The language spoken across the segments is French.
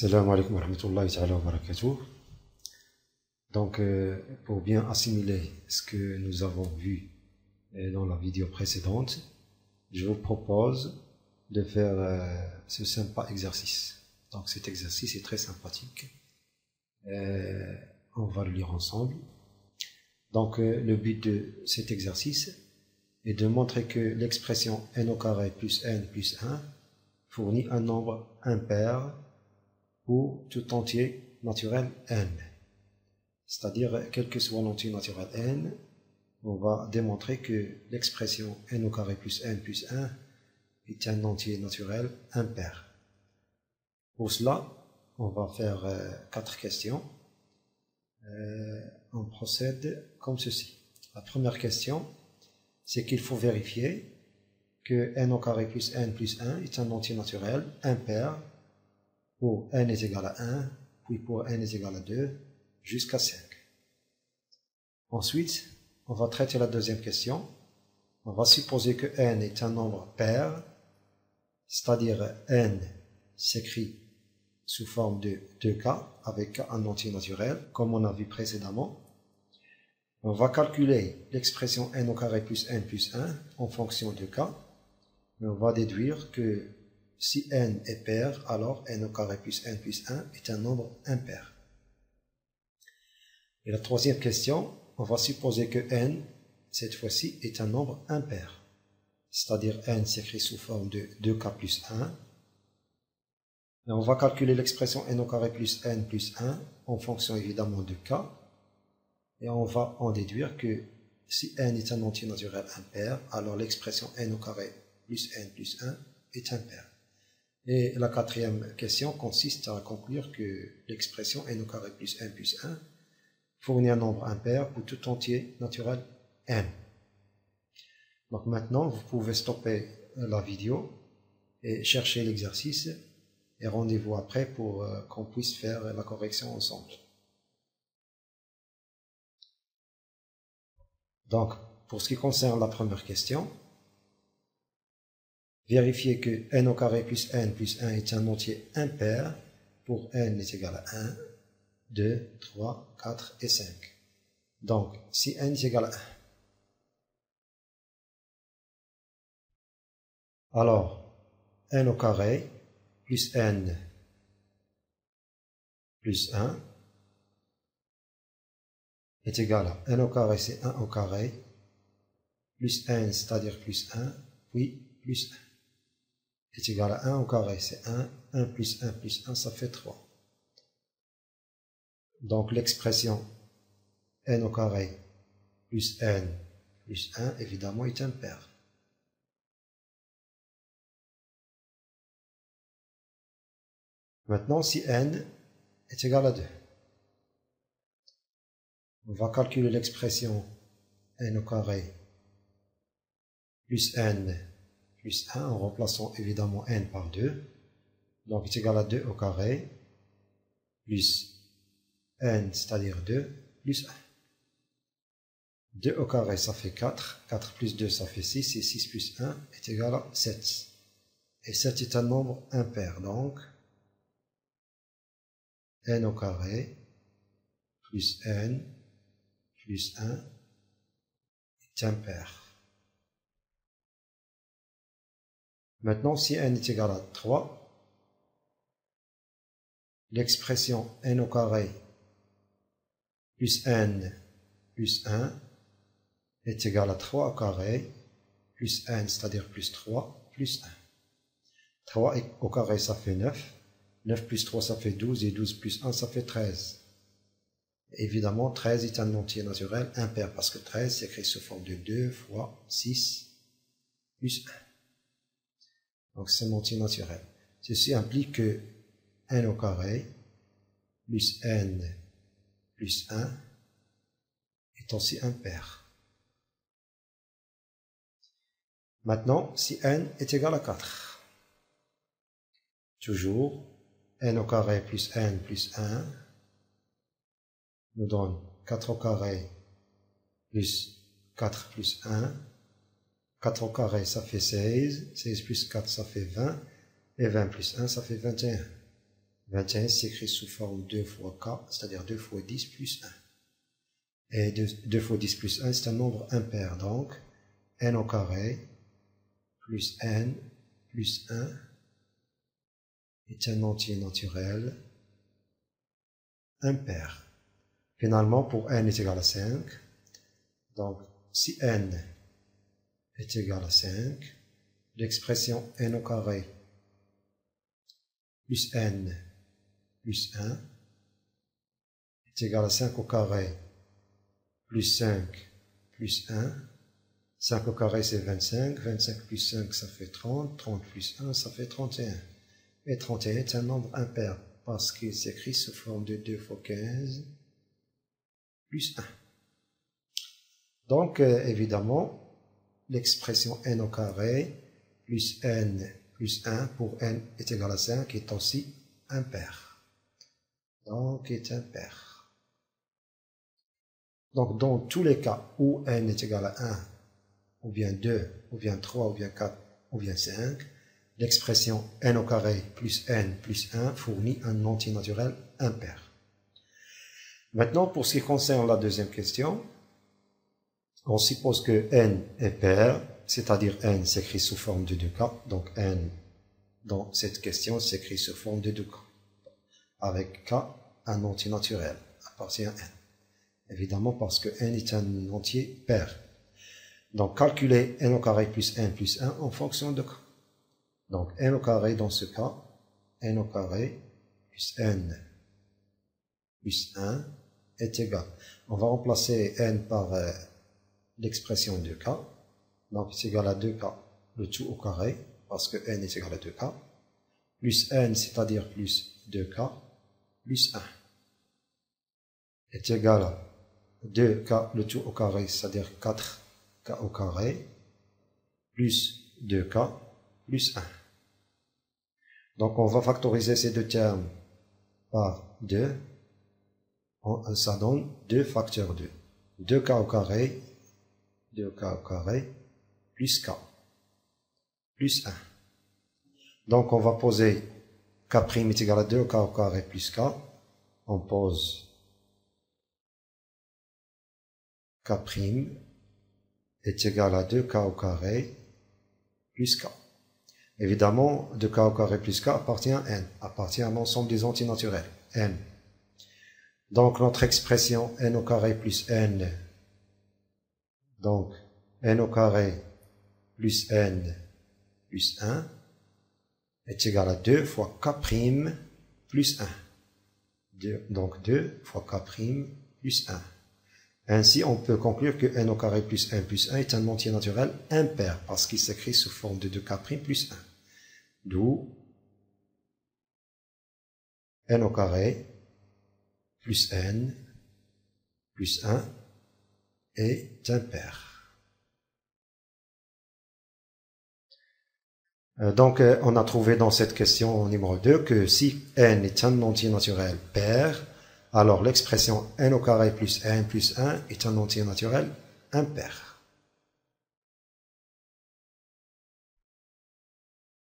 Assalamu alaikum wa rahmatullahi ta'ala wa barakatuh. Donc, pour bien assimiler ce que nous avons vu dans la vidéo précédente, je vous propose de faire ce sympa exercice. Donc, cet exercice est très sympathique. On va le lire ensemble. Donc, le but de cet exercice est de montrer que l'expression n au carré plus n plus 1 fournit un nombre impair pour tout entier naturel n. C'est-à-dire, quel que soit l'entier naturel n, on va démontrer que l'expression n au carré plus n plus 1 est un entier naturel impair. Pour cela, on va faire 4 questions. On procède comme ceci. La première question, c'est qu'il faut vérifier que n au carré plus n plus 1 est un entier naturel impair pour n est égal à 1, puis pour n est égal à 2, jusqu'à 5. Ensuite, on va traiter la deuxième question. On va supposer que n est un nombre pair, c'est-à-dire n s'écrit sous forme de 2k, avec un entier naturel, comme on a vu précédemment. On va calculer l'expression n au carré plus n plus 1 en fonction de k, mais on va déduire que si n est pair, alors n au carré plus n plus 1 est un nombre impair. Et la troisième question, on va supposer que n, cette fois-ci, est un nombre impair. C'est-à-dire n s'écrit sous forme de 2k plus 1. Et on va calculer l'expression n au carré plus n plus 1 en fonction évidemment de k. Et on va en déduire que si n est un entier naturel impair, alors l'expression n au carré plus n plus 1 est impair. Et la quatrième question consiste à conclure que l'expression n au carré plus n plus 1 fournit un nombre impair pour tout entier naturel n. Donc maintenant, vous pouvez stopper la vidéo et chercher l'exercice et rendez-vous après pour qu'on puisse faire la correction ensemble. Donc, pour ce qui concerne la première question, vérifiez que n au carré plus n plus 1 est un entier impair pour n est égal à 1, 2, 3, 4 et 5. Donc, si n est égal à 1, alors n au carré plus n plus 1 est égal à n au carré, c'est 1 au carré, plus n, c'est-à-dire plus 1, puis plus 1. Est égal à 1 au carré, c'est 1, 1 plus 1 plus 1, ça fait 3. Donc l'expression n au carré plus n plus 1, évidemment, est impair. Maintenant, si n est égal à 2, on va calculer l'expression n au carré plus n plus 1 en remplaçant évidemment n par 2. Donc, c'est égal à 2 au carré plus n, c'est-à-dire 2, plus 1. 2 au carré, ça fait 4. 4 plus 2, ça fait 6. Et 6 plus 1 est égal à 7. Et 7 est un nombre impair. Donc, n au carré plus n plus 1 est impair. Maintenant, si n est égal à 3, l'expression n au carré plus n plus 1 est égal à 3 au carré plus n, c'est-à-dire plus 3, plus 1. 3 au carré, ça fait 9. 9 plus 3, ça fait 12. Et 12 plus 1, ça fait 13. Évidemment, 13 est un entier naturel impair parce que 13 s'écrit sous forme de 2 fois 6 plus 1. Donc, c'est un entier naturel. Ceci implique que n au carré plus n plus 1 est aussi impair. Maintenant, si n est égal à 4, toujours n au carré plus n plus 1 nous donne 4 au carré plus 4 plus 1. 4 au carré, ça fait 16. 16 plus 4, ça fait 20. Et 20 plus 1, ça fait 21. 21 s'écrit sous forme 2 fois k, c'est-à-dire 2 fois 10 plus 1. Et 2 fois 10 plus 1, c'est un nombre impair. Donc, n au carré plus n plus 1 est un entier naturel impair. Finalement, pour n est égal à 5, donc si n est égal à 5, l'expression n au carré plus n plus 1 est égal à 5 au carré plus 5 plus 1. 5 au carré c'est 25, 25 plus 5 ça fait 30, 30 plus 1 ça fait 31. Et 31 est un nombre impair parce qu'il s'écrit sous forme de 2 fois 15 plus 1. Donc évidemment, l'expression n au carré plus n plus 1 pour n est égal à 5 est aussi impair. Donc est impair. Donc dans tous les cas où n est égal à 1, ou bien 2, ou bien 3, ou bien 4, ou bien 5, l'expression n au carré plus n plus 1 fournit un entier naturel impair. Maintenant, pour ce qui concerne la deuxième question, on suppose que n est pair, c'est-à-dire n s'écrit sous forme de 2k, donc n dans cette question s'écrit sous forme de 2k, avec k un entier naturel appartient à n. Évidemment parce que n est un entier pair. Donc, calculer n au carré plus n plus 1 en fonction de k. Donc, n au carré dans ce cas, n au carré plus n plus 1 est égal. On va remplacer n par l'expression de k. Donc, c'est égal à 2k, le tout au carré, parce que n est égal à 2k. Plus n, c'est-à-dire plus 2k, plus 1 est égal à 2k, le tout au carré, c'est-à-dire 4k au carré, plus 2k, plus 1. Donc, on va factoriser ces deux termes par 2. Ça donne 2 facteurs 2. 2k au carré, 2k au carré, plus k, plus 1. Donc, on va poser k' est égal à 2k au carré plus k. On pose k' est égal à 2k au carré plus k. Évidemment, 2k au carré plus k appartient à n, appartient à l'ensemble des entiers naturels, n. Donc, notre expression n au carré plus n, donc n au carré plus n plus 1 est égal à 2 fois k' plus 1. Donc 2 fois k' plus 1. Ainsi, on peut conclure que n au carré plus 1 plus 1 est un entier naturel impair parce qu'il s'écrit sous forme de 2k' plus 1. D'où n au carré plus n plus 1 est impair. Donc, on a trouvé dans cette question numéro 2 que si n est un entier naturel pair, alors l'expression n au carré plus n plus 1 est un entier naturel impair.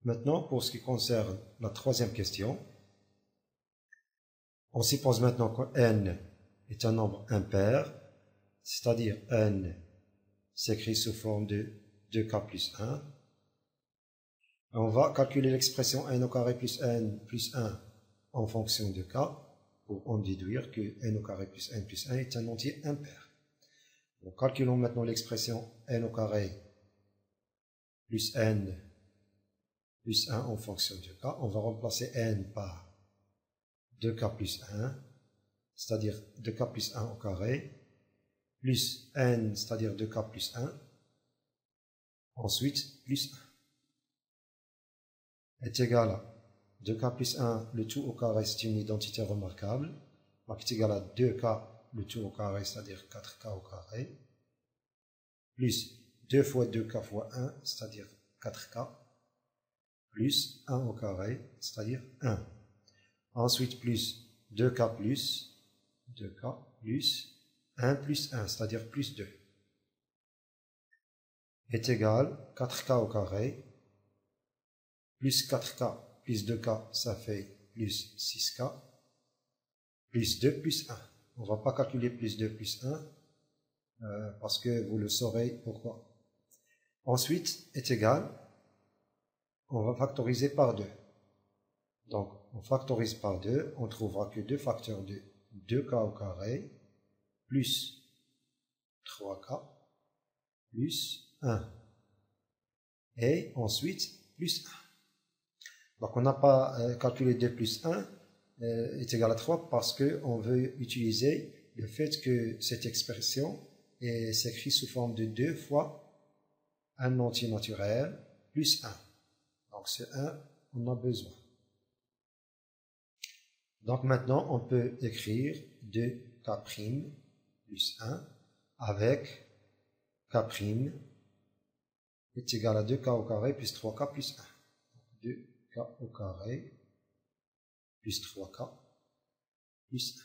Maintenant, pour ce qui concerne la troisième question, on suppose maintenant que n est un nombre impair, c'est-à-dire n s'écrit sous forme de 2k plus 1. On va calculer l'expression n au carré plus n plus 1 en fonction de k pour en déduire que n au carré plus n plus 1 est un entier impair. Donc, calculons maintenant l'expression n au carré plus n plus 1 en fonction de k. On va remplacer n par 2k plus 1, c'est-à-dire 2k plus 1 au carré, plus n, c'est-à-dire 2k plus 1, ensuite plus 1, est égal à 2k plus 1, le tout au carré, c'est une identité remarquable, donc est égal à 2k, le tout au carré, c'est-à-dire 4k au carré, plus 2 fois 2k fois 1, c'est-à-dire 4k, plus 1 au carré, c'est-à-dire 1. Ensuite, plus 2k plus 2k plus 1 plus 1, c'est-à-dire plus 2, est égal à 4k au carré, plus 4k plus 2k, ça fait plus 6k plus 2 plus 1. On ne va pas calculer plus 2 plus 1 parce que vous le saurez pourquoi. Ensuite, est égal, on va factoriser par 2. Donc, on factorise par 2, on trouvera que 2 facteurs de 2k au carré plus 3k plus 1. Et ensuite, plus 1. Donc, on n'a pas calculé 2 plus 1 est égal à 3 parce qu'on veut utiliser le fait que cette expression s'écrit sous forme de 2 fois un entier naturel plus 1. Donc, ce 1, on a besoin. Donc, maintenant, on peut écrire 2k' plus 1 avec k' est égal à 2k au carré plus 3k plus 1. 2k au carré plus 3k plus 1.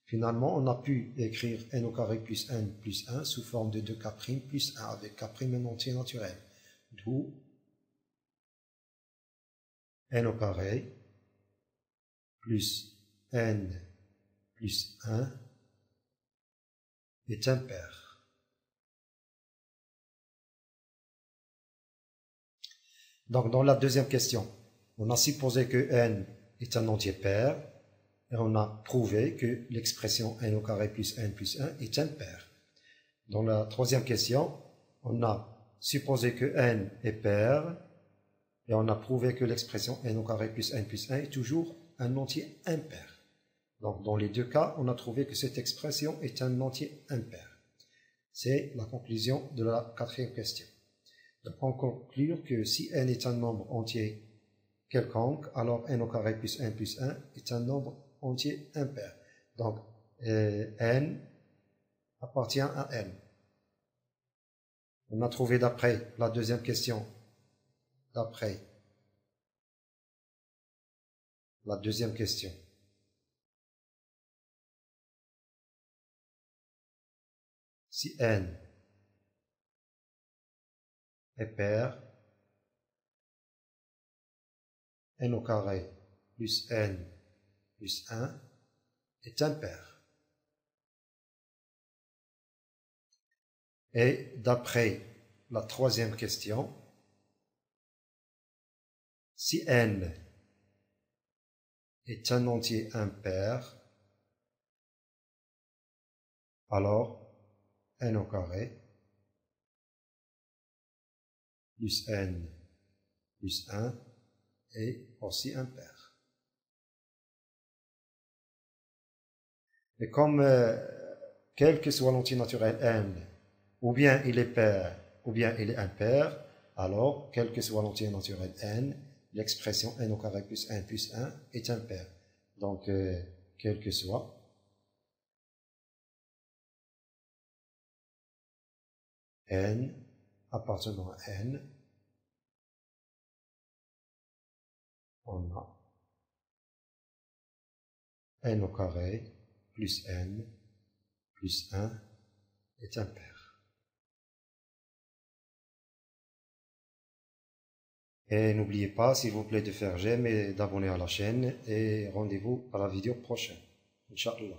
Finalement, on a pu écrire n au carré plus n plus 1 sous forme de 2k' plus 1 avec k' un entier naturel. D'où n au carré plus n plus 1 est impair. Donc, dans la deuxième question, on a supposé que n est un entier pair et on a prouvé que l'expression n au carré plus n plus 1 est impair. Dans la troisième question, on a supposé que n est pair et on a prouvé que l'expression n au carré plus n plus 1 est toujours un entier impair. Donc, dans les deux cas, on a trouvé que cette expression est un entier impair. C'est la conclusion de la quatrième question. Donc, on conclut que si n est un nombre entier quelconque, alors n au carré plus n plus 1 est un nombre entier impair. Donc, n appartient à n. On a trouvé d'après la deuxième question, d'après la deuxième question, si n est pair, n au carré plus n plus 1 est impair. Et d'après la troisième question, si n est un entier impair, alors n au carré plus n plus 1 est aussi impair. Et comme quel que soit l'entier naturel n, ou bien il est pair, ou bien il est impair, alors quel que soit l'entier naturel n, l'expression n au carré plus n plus 1 est impair. Donc, quel que soit n appartenant à n, on a n au carré plus n plus 1 est impair. Et n'oubliez pas, s'il vous plaît, de faire j'aime et d'abonner à la chaîne. Et rendez-vous à la vidéo prochaine. Inch'Allah.